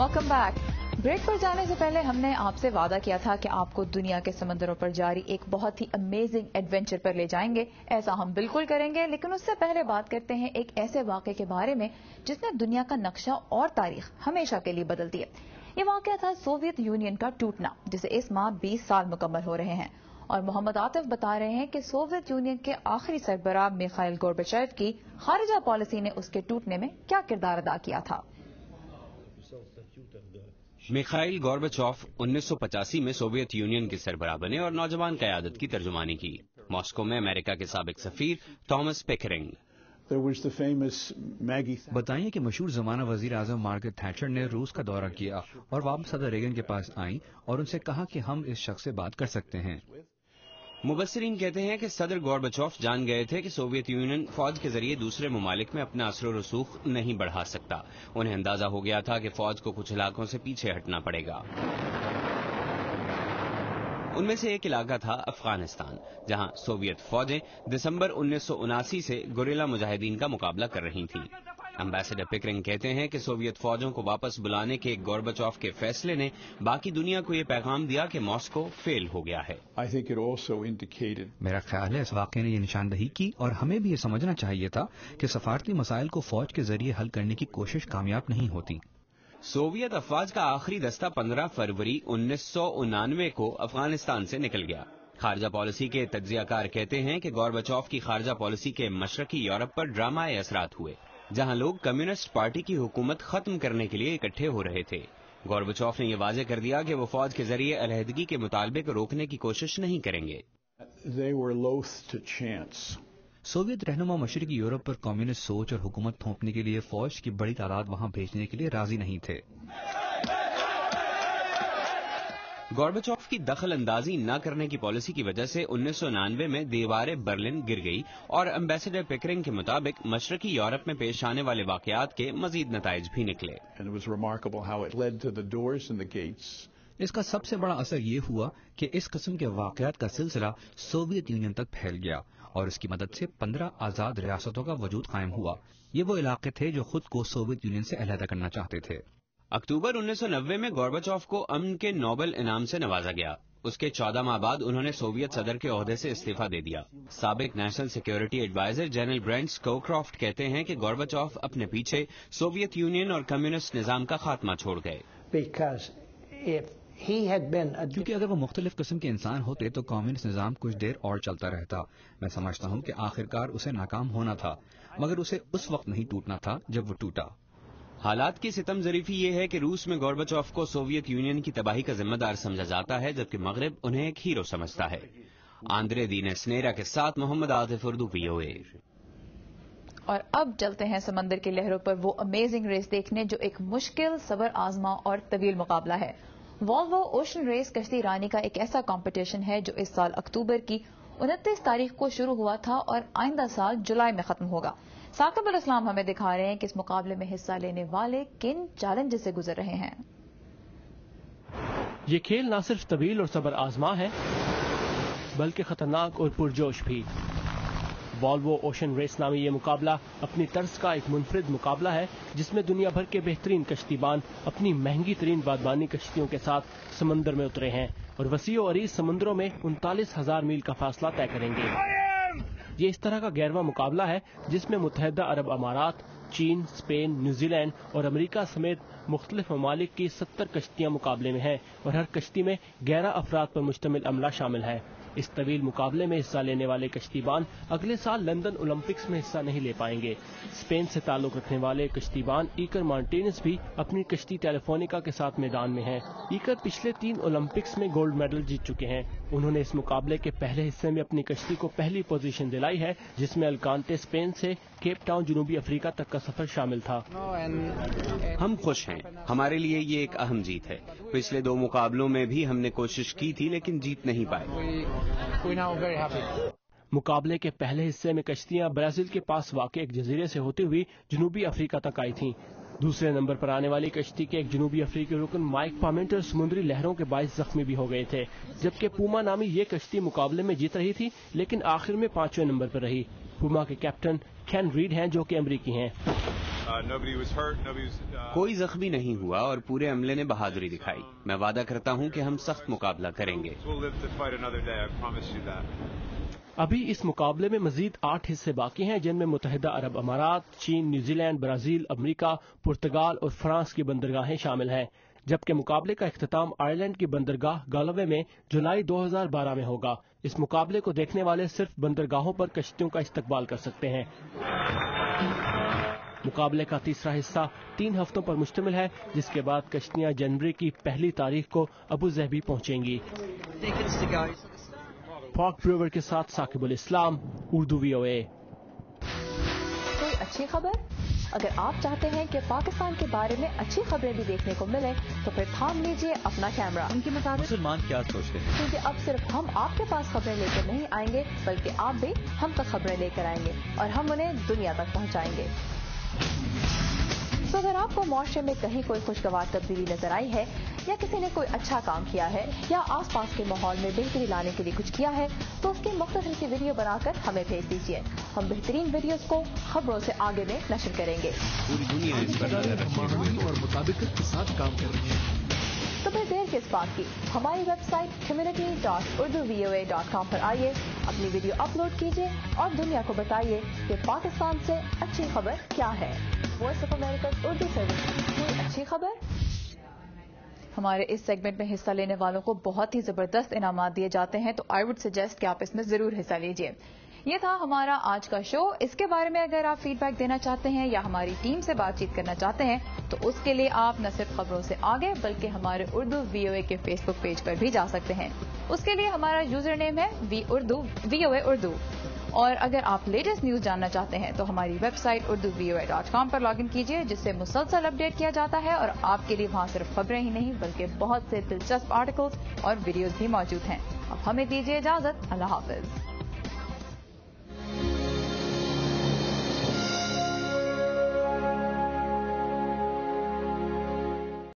Welcome back. Break पर जाने से पहले हमने आपसे वादा किया था कि आपको दुनिया के समंदरों पर जारी एक बहुत ही अमेजिंग एडवेंचर पर ले जाएंगे। ऐसा हम बिल्कुल करेंगे, लेकिन उससे पहले बात करते हैं एक ऐसे वाक़े के बारे में जिसने दुनिया का नक्शा और तारीख हमेशा के लिए बदल दी है। ये वाक़या था सोवियत यूनियन का टूटना, जिसे इस माह 20 साल मुकम्मल हो रहे हैं। और मोहम्मद आतिफ बता रहे हैं कि सोवियत यूनियन के आखिरी सरबराह मिखाइल गोर्बाचेव की खारिजा पॉलिसी ने उसके टूटने में क्या किरदार अदा किया था। मिखाइल गोर्बाचेव 1985 में सोवियत यूनियन के सरबराह बने और नौजवान क़यादत की तर्जुमानी की। मॉस्को में अमेरिका के साबिक सफीर थॉमस पिकरिंग। बताइए कि मशहूर जमाना वजीर आजम मार्गरेट थैचर ने रूस का दौरा किया और वापस सदर रेगन के पास आईं और उनसे कहा कि हम इस शख्स से बात कर सकते हैं। मुबस्सिरीन कहते हैं कि सदर गोर्बाचेव जान गए थे कि सोवियत यूनियन फौज के जरिए दूसरे ममालिक में अपना असर रसूख नहीं बढ़ा सकता। उन्हें अंदाजा हो गया था कि फौज को कुछ इलाकों से पीछे हटना पड़ेगा। उनमें से एक इलाका था अफगानिस्तान, जहां सोवियत फौजें दिसंबर 1979 से गुरिल्ला मुजाहिदीन का मुकाबला कर रही थीं। एम्बेसडर पिकरिंग कहते हैं कि सोवियत फौजों को वापस बुलाने के गोर्बाचेव के फैसले ने बाकी दुनिया को ये पैगाम दिया कि मॉस्को फेल हो गया है। मेरा ख्याल है इस वाक़े ने ये निशानदही की और हमें भी ये समझना चाहिए था कि सफारती मसाइल को फौज के जरिए हल करने की कोशिश कामयाब नहीं होती। सोवियत अफवाज का आखिरी दस्ता 15 फरवरी 1999 को अफगानिस्तान से निकल गया। खारजा पॉलिसी के तज्जियाकार कहते हैं कि गोर्बाचेव की खारजा पॉलिसी के मशरकी यूरोप पर ड्रामाए असरात हुए, जहां लोग कम्युनिस्ट पार्टी की हुकूमत खत्म करने के लिए इकट्ठे हो रहे थे। गोर्बाचेव ने यह वाजे कर दिया कि वो फौज के जरिए अलहदगी के मुतालबे को रोकने की कोशिश नहीं करेंगे। सोवियत रहनुमा मशरकी यूरोप पर कम्युनिस्ट सोच और हुकूमत थोपने के लिए फौज की बड़ी तादाद वहां भेजने के लिए राजी नहीं थे। गोर्बाचेव की दखल अंदाजी न करने की पॉलिसी की वजह से 1999 में दीवारें बर्लिन गिर गई और एम्बेसडर पिकरिंग के मुताबिक मशरकी यूरोप में पेश आने वाले वाकयात के मजीद नताइज भी निकले। इसका सबसे बड़ा असर ये हुआ कि इस किस्म के वाकयात का सिलसिला सोवियत यूनियन तक फैल गया और इसकी मदद से 15 आजाद रियासतों का वजूद कायम हुआ। ये वो इलाके थे जो खुद को सोवियत यूनियन से अलहदा करना चाहते थे। अक्टूबर 1990 में गोर्बाचेव को अमन के नोबेल इनाम से नवाजा गया। उसके 14 माह बाद उन्होंने सोवियत सदर के ओहदे से इस्तीफा दे दिया। साबिक national security adviser general Brent Scowcroft कहते हैं कि गोर्बाचेव अपने पीछे सोवियत यूनियन और कम्युनिस्ट निजाम का खात्मा छोड़ गए। क्योंकि अगर वो मुख्तलिफ किस्म के इंसान होते तो कम्युनिस्ट निजाम कुछ देर और चलता रहता। मैं समझता हूँ कि आखिरकार उसे नाकाम होना था, मगर उसे उस वक्त नहीं टूटना था जब वो टूटा। हालात की सितम ज़रीफी ये है कि रूस में गोर्बाचेव को सोवियत यूनियन की तबाही का जिम्मेदार समझा जाता है, जबकि मगरिब उन्हें एक हीरो समझता है। आंद्रे दीनेस्नेरा के साथ मोहम्मद आतिफ, उर्दू VOA। और अब चलते हैं समंदर की लहरों पर वो अमेजिंग रेस देखने जो एक मुश्किल, सबर आजमा और तवील मुकाबला है। वॉल्वो ओशन रेस कश्ती रानी का एक ऐसा कंपटीशन है जो इस साल अक्टूबर की 29 तारीख को शुरू हुआ था और आइंदा साल जुलाई में खत्म होगा। साकिब अल इस्लाम हमें दिखा रहे हैं कि इस मुकाबले में हिस्सा लेने वाले किन चैलेंजेस से गुजर रहे हैं। ये खेल न सिर्फ तवील और सबर आजमा है, बल्कि खतरनाक और पुरजोश भी। वॉल्वो ओशन रेस नामी ये मुकाबला अपनी तर्ज का एक मुनफरिद मुकाबला है, जिसमें दुनिया भर के बेहतरीन कश्तीबान अपनी महंगी तरीन बागबानी कश्तियों के साथ समंदर में उतरे हैं और वसीओ अरीज समुद्रों में 39,000 मील का फासला तय करेंगे। ये इस तरह का 11वां मुकाबला है जिसमें मुत्तहिदा अरब अमारात, चीन, स्पेन, न्यूजीलैंड और अमेरिका समेत मुख्तलिफ ममालिक की 70 कश्तियां मुकाबले में हैं और हर कश्ती में 11 अफराद पर मुश्तमिल अमला शामिल है। इस तवील मुकाबले में हिस्सा लेने वाले कश्तीबान अगले साल लंदन ओलंपिक्स में हिस्सा नहीं ले पाएंगे। स्पेन से ताल्लुक रखने वाले कश्तीबान ईकर मार्टिनेज भी अपनी कश्ती टेलीफोनिका के साथ मैदान में हैं। ईकर पिछले 3 ओलंपिक्स में गोल्ड मेडल जीत चुके हैं। उन्होंने इस मुकाबले के पहले हिस्से में अपनी कश्ती को पहली पोजीशन दिलाई है, जिसमें अलकांते स्पेन से केप टाउन जनूबी अफ्रीका तक का सफर शामिल था। हम खुश हैं, हमारे लिए ये एक अहम जीत है। पिछले 2 मुकाबलों में भी हमने कोशिश की थी लेकिन जीत नहीं पाए। मुकाबले के पहले हिस्से में कश्तियां ब्राजील के पास वाक़े एक जजीरे से होती हुई जनूबी अफ्रीका तक आई थीं। दूसरे नंबर पर आने वाली कश्ती के एक जनूबी अफ्रीकी रुकन माइक पामेंटर समुद्री लहरों के बाइस जख्मी भी हो गए थे, जबकि पूमा नामी ये कश्ती मुकाबले में जीत रही थी लेकिन आखिर में 5वें नंबर पर रही। पूमा के कैप्टन कैन रीड हैं जो कि अमरीकी हैं। کوئی زخمی نہیں ہوا اور پورے عملے نے بہادری دکھائی. میں وعدہ کرتا ہوں کہ ہم سخت مقابلہ کریں گے. ابھی اس مقابلے میں مزید 8 حصے باقی ہیں، جن میں متحدہ عرب امارات، چین، نیوزی لینڈ، برازیل، امریکہ، پرتگال اور فرانس کی بندرگاہیں شامل ہیں، جبکہ مقابلے کا اختتام آئرلینڈ کی بندرگاہ گالوے میں جولائی 2012 میں ہوگا. اس مقابلے کو دیکھنے والے صرف بندرگاہوں پر کشتیوں کا استقبال کر سکتے ہیں. مقابلے کا تیسرا حصہ 3 ہفتوں پر مشتمل ہے، جس کے بعد کشتیاں جنوری کی 1 تاریخ کو ابو ظہبی پہنچیں گی. پاک بریور کے ساتھ ثاقب الاسلام، اردو VOA. کوئی اچھی خبر؟ اگر آپ چاہتے ہیں کہ پاکستان کے بارے میں اچھی خبریں بھی دیکھنے کو ملے تو پھر تھام لیجئے اپنا کیمرہ. ان کے مطابق مسلمان کیا سوچتے ہیں؟ کیونکہ اب صرف ہم آپ کے پاس خبریں لے کر نہیں آئیں گے، بلکہ آپ بھی ہم تک خبریں لے کر آئیں گے اور ہم انہیں دنیا تک پہنچائیں گے. تو اگر آپ کو معاشرے میں کہیں کوئی خوشگوار تبدیلی نظر آئی ہے، یا کسی نے کوئی اچھا کام کیا ہے، یا آس پاس کے ماحول میں بہتری لانے کے لیے کچھ کیا ہے، تو اس کی مختصر سی ویڈیو بنا کر ہمیں بھیج دیجیے. ہم بہترین ویڈیوز کو خبروں سے آگے میں نشر کریں گے. پوری دنیا اس پر نظر رکھے ہوئے ہے اور مطابقت کے ساتھ کام کر رہے ہیں. تو پھر دیر کس بات کی، ہماری ویب سائٹ community.urduvoa.com پر آئیے، اپنی ویڈیو اپلوڈ کیجیے اور دنیا کو بتائیے کہ پاکستان سے اچھی خبر کیا ہے. Voice of America Urdu service, کوئی اچھی خبر؟ ہمارے اس سیگمنٹ میں حصہ لینے والوں کو بہت ہی زبردست انعامات دیے جاتے ہیں، تو آئی وڈ سجیسٹ کہ آپ اس میں ضرور حصہ لیجیے. یہ تھا ہمارا آج کا شو. اس کے بارے میں اگر آپ فیڈ بیک دینا چاہتے ہیں یا ہماری ٹیم سے بات چیت کرنا چاہتے ہیں تو اس کے لیے آپ نہ صرف خبروں سے آگے بلکہ ہمارے اردو VOA کے فیس بک پیج پر بھی جا سکتے ہیں. اس کے لیے ہمارا یوزر نیم ہے VOA اردو. اور اگر آپ لیٹسٹ نیوز جاننا چاہتے ہیں تو ہماری ویب سائٹ urduvoa.com پر لاگ ان کیجیے، جس سے مسلسل اپڈیٹ کیا جاتا ہے اور آپ کے لیے وہاں صرف خبریں ہی نہیں بلکہ بہت سے دلچسپ آرٹیکلز اور ویڈیوز بھی موجود ہیں. اب ہمیں دیجیے اجازت. اللہ حافظ.